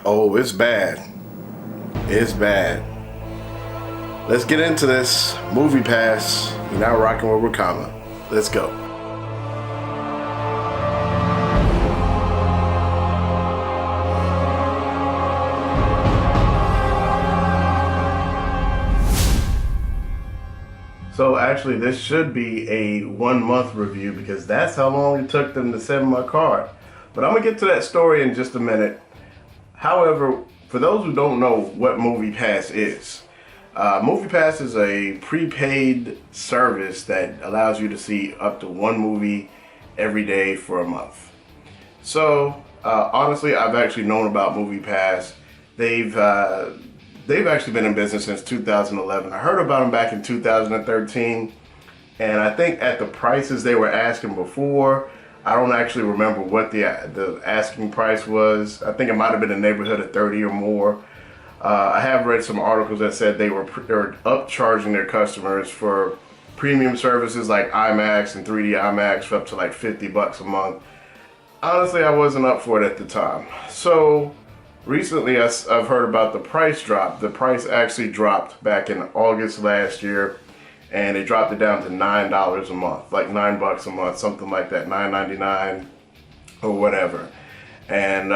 Oh, it's bad. It's bad. Let's get into this. MoviePass. You're now rocking with Rakama. Let's go. So actually, this should be a 1 month review because that's how long it took them to send my card. But I'm gonna get to that story in just a minute. However, for those who don't know what MoviePass is, MoviePass is a prepaid service that allows you to see up to one movie every day for a month. So honestly, I've actually known about MoviePass. They've actually been in business since 2011. I heard about them back in 2013, and I think at the prices they were asking before, I don't actually remember what the asking price was. I think it might have been in the neighborhood of 30 or more. I have read some articles that said they were upcharging their customers for premium services like IMAX and 3D IMAX for up to like $50 a month. Honestly, I wasn't up for it at the time. So recently, I've heard about the price drop. The price actually dropped back in August last year, and they dropped it down to $9 a month, like $9 a month, something like that, $9.99 or whatever. And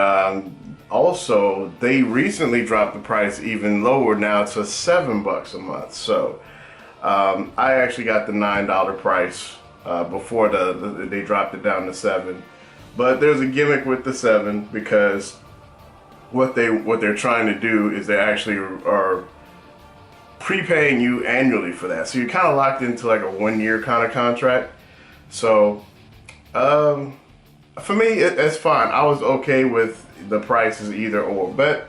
also, they recently dropped the price even lower now to $7 a month. So I actually got the $9 price before they dropped it down to $7. But there's a gimmick with the $7 because what they're trying to do is they actually are prepaying you annually for that. So you're kind of locked into like a 1 year kind of contract. So for me, it's fine. I was okay with the prices either or. But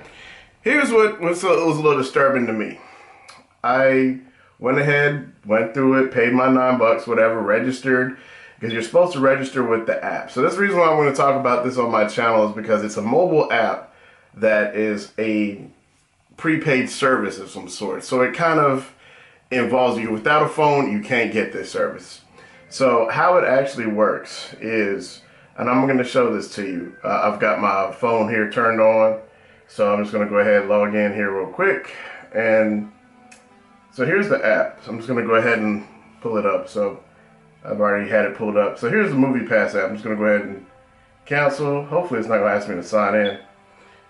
here's what was a little disturbing to me. I went ahead, went through it, paid my $9, whatever, registered, because you're supposed to register with the app. So that's the reason why I'm going to talk about this on my channel, is because it's a mobile app that is a prepaid service of some sort. So it kind of involves you. Without a phone, you can't get this service. So how it actually works is, and I'm going to show this to you. I've got my phone here turned on. So I'm just going to go ahead and log in here real quick. And so here's the app. So I'm just going to go ahead and pull it up. So I've already had it pulled up. So here's the MoviePass app. I'm just going to go ahead and cancel. Hopefully it's not going to ask me to sign in.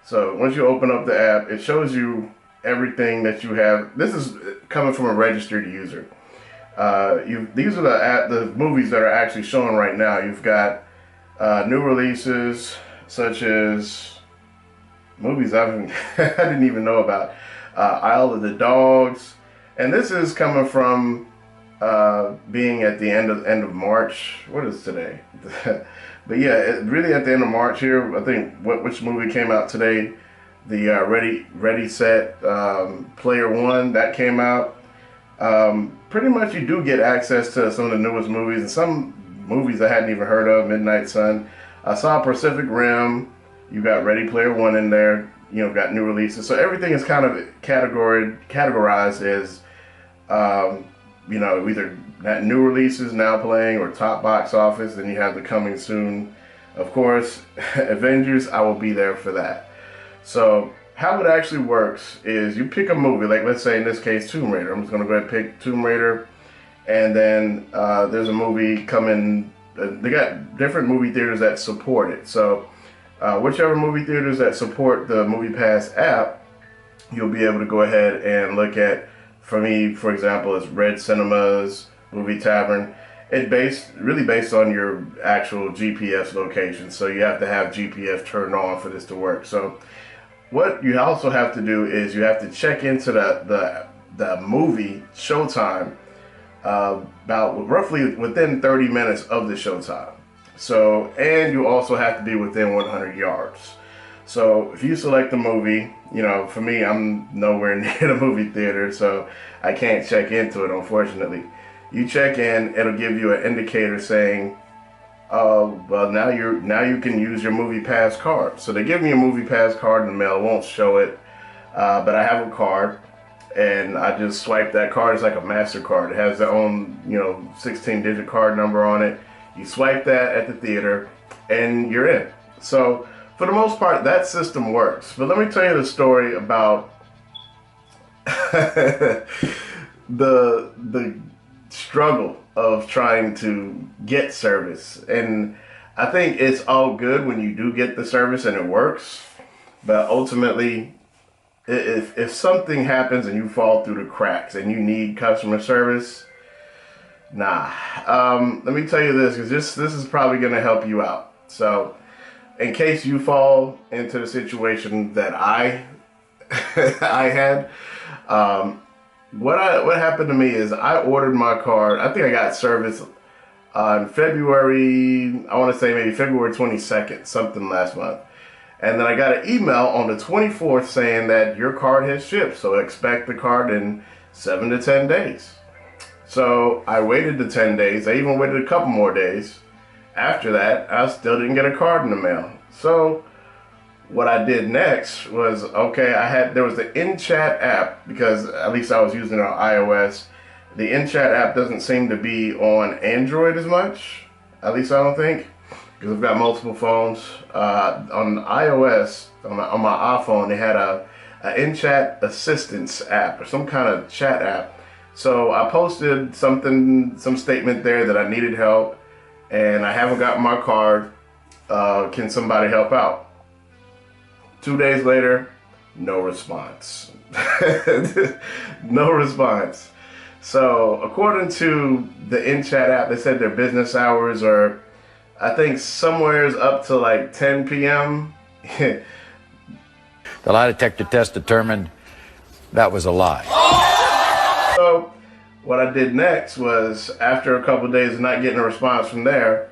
So once you open up the app, it shows you everything that you have. This is coming from a registered user. These are the movies that are actually showing right now. You've got new releases such as movies I didn't even know about. Isle of the Dogs, and this is coming from being at the end of March. What is today? But yeah, really at the end of March here, I think which movie came out today? The Ready Set Player One that came out. Pretty much you do get access to some of the newest movies and some movies I hadn't even heard of. Midnight Sun. I saw Pacific Rim. You got Ready Player One in there. You know, got new releases. So everything is kind of categorized as you know, either that new releases now playing or top box office. Then you have the coming soon, of course, Avengers. I will be there for that. So how it actually works is you pick a movie, like let's say in this case Tomb Raider. I'm just going to go ahead and pick Tomb Raider, and then there's a movie coming. They got different movie theaters that support it. So whichever movie theaters that support the MoviePass app, you'll be able to go ahead and look at. For me, for example, is Red Cinemas, Movie Tavern. It's really based on your actual GPS location. So you have to have GPS turned on for this to work. So what you also have to do is you have to check into the movie showtime about roughly within 30 minutes of the showtime. So, and you also have to be within 100 yards. So if you select a movie, you know, for me, I'm nowhere near the movie theater, so I can't check into it, unfortunately. You check in, it'll give you an indicator saying, oh, well, now you can use your MoviePass card. So they give me a MoviePass card in the mail. It won't show it, but I have a card, and I just swipe that card. It's like a MasterCard. It has their own, you know, 16-digit card number on it. You swipe that at the theater, and you're in. So for the most part, that system works. But let me tell you the story about the struggle of trying to get service. And I think it's all good when you do get the service and it works, but ultimately, if something happens and you fall through the cracks and you need customer service, nah. Let me tell you this, because this is probably going to help you out. So, in case you fall into the situation that I had, what happened to me is I ordered my card. I think I got service on February, I want to say maybe February 22nd, something last month. And then I got an email on the 24th saying that your card has shipped, so expect the card in 7 to 10 days. So I waited the 10 days. I even waited a couple more days. After that, I still didn't get a card in the mail. So what I did next was, okay, there was the in-chat app, because at least I was using it on iOS. The in-chat app doesn't seem to be on Android as much. At least I don't think. Because I've got multiple phones. On iOS, on my iPhone, they had a in-chat assistance app or some kind of chat app. So I posted some statement there that I needed help and I haven't gotten my card. Can somebody help out? 2 days later, no response. No response. So according to the in-chat app, they said their business hours are, I think, somewhere's up to like 10 p.m. The lie detector test determined that was a lie. So what I did next was, after a couple of days of not getting a response from there,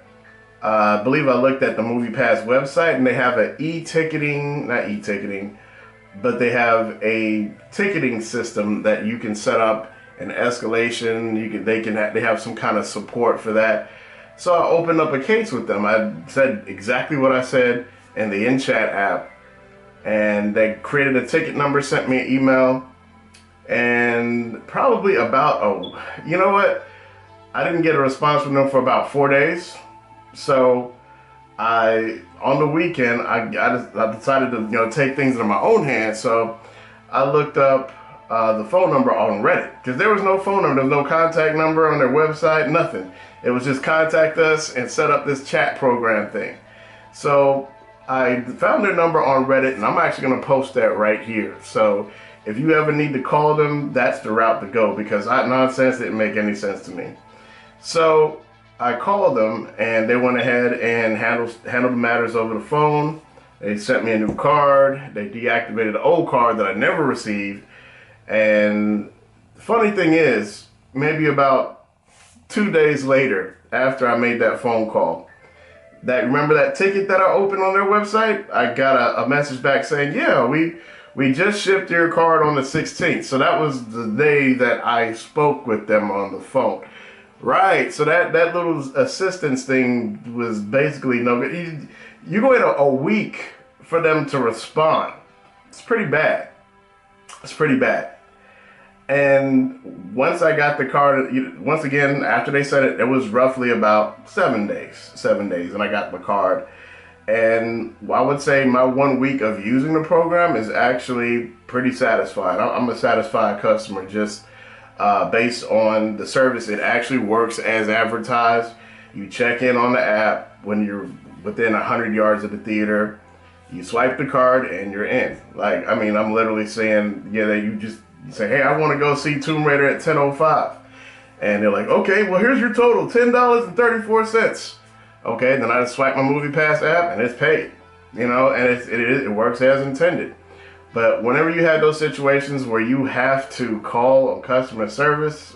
I believe I looked at the MoviePass website, and they have an but they have a ticketing system that you can set up an escalation. They have some kind of support for that. So I opened up a case with them. I said exactly what I said in the in-chat app, and they created a ticket number, sent me an email, and probably about, you know what? I didn't get a response from them for about 4 days. So on the weekend, I decided to take things into my own hands. So I looked up the phone number on Reddit, because there was no phone number, there was no contact number on their website, nothing. It was just contact us and set up this chat program thing. So I found their number on Reddit, and I'm actually going to post that right here. So if you ever need to call them, that's the route to go, because that nonsense didn't make any sense to me. So I called them, and they went ahead and handled matters over the phone. They sent me a new card. They deactivated the old card that I never received. And the funny thing is, maybe about 2 days later, after I made that phone call, remember that ticket that I opened on their website? I got a message back saying, yeah, we just shipped your card on the 16th. So that was the day that I spoke with them on the phone. Right, so that little assistance thing was basically no good. You go in a week for them to respond. It's pretty bad. It's pretty bad. And once I got the card, once again, after they said it, it was roughly about 7 days, and I got the card. And I would say my 1 week of using the program is actually pretty satisfied. I'm a satisfied customer, just based on the service. It actually works as advertised. You check in on the app when you're within 100 yards of the theater. You swipe the card and you're in. Like, I mean, I'm literally saying, yeah, that you just say, hey, I want to go see Tomb Raider at 10:05. And they're like, okay, well, here's your total, $10.34. Okay, then I just swipe my MoviePass app and it's paid. And it works as intended. But whenever you have those situations where you have to call customer service,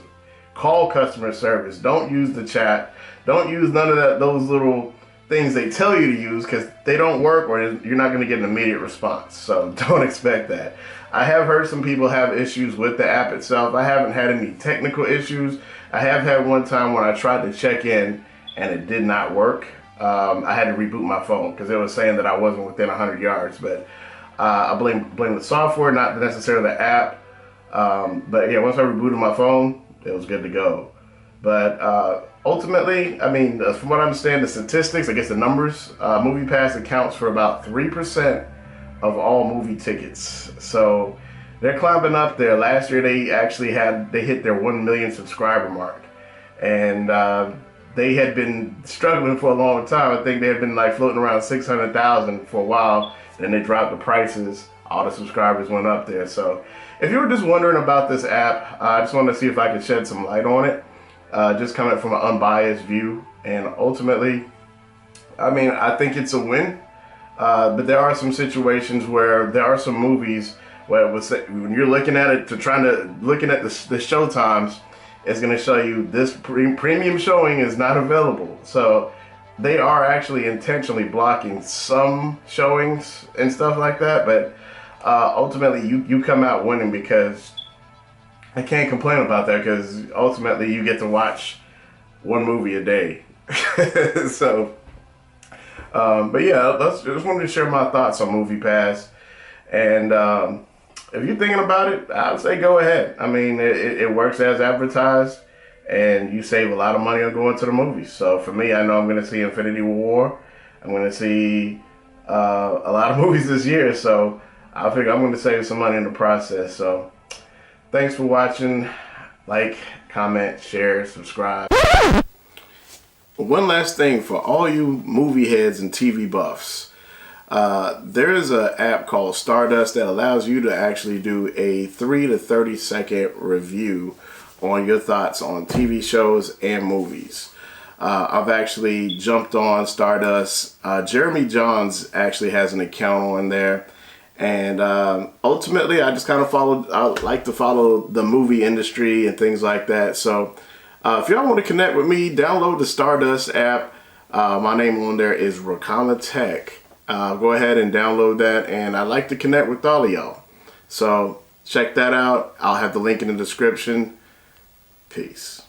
call customer service. Don't use the chat. Don't use none of those little things they tell you to use, because they don't work, or you're not going to get an immediate response. So don't expect that. I have heard some people have issues with the app itself. I haven't had any technical issues. I have had one time when I tried to check in and it did not work. I had to reboot my phone because it was saying that I wasn't within 100 yards. But I blame the software, not necessarily the app. But yeah, once I rebooted my phone, it was good to go. But ultimately, I mean, from what I understand, the statistics, I guess the numbers, MoviePass accounts for about 3% of all movie tickets. So they're climbing up there. Last year, they hit their 1 million subscriber mark, and they had been struggling for a long time. I think they had been like floating around 600,000 for a while. Then they dropped the prices. All the subscribers went up there. So if you were just wondering about this app, I just wanted to see if I could shed some light on it. Just coming from an unbiased view, and ultimately, I mean, I think it's a win. But there are some situations where there are some movies where when you're looking at it, looking at the show times, it's going to show you this premium showing is not available. So they are actually intentionally blocking some showings and stuff like that. But ultimately, you come out winning, because I can't complain about that, because ultimately you get to watch one movie a day. So, but yeah, just wanted to share my thoughts on MoviePass. And if you're thinking about it, I would say go ahead. I mean, it works as advertised, and you save a lot of money on going to the movies. So for me, I know I'm going to see Infinity War. I'm going to see a lot of movies this year. So I figure I'm going to save some money in the process. So thanks for watching. Like, comment, share, subscribe. One last thing for all you movie heads and TV buffs. There is an app called Stardust that allows you to actually do a 3 to 30 second review on your thoughts on TV shows and movies. I've actually jumped on Stardust. Jeremy Johns actually has an account on there. And ultimately, I just kind of I like to follow the movie industry and things like that. So if y'all want to connect with me, download the Stardust app. My name on there is Rakama Tech. Go ahead and download that. And I'd like to connect with all of y'all. So check that out. I'll have the link in the description. Peace.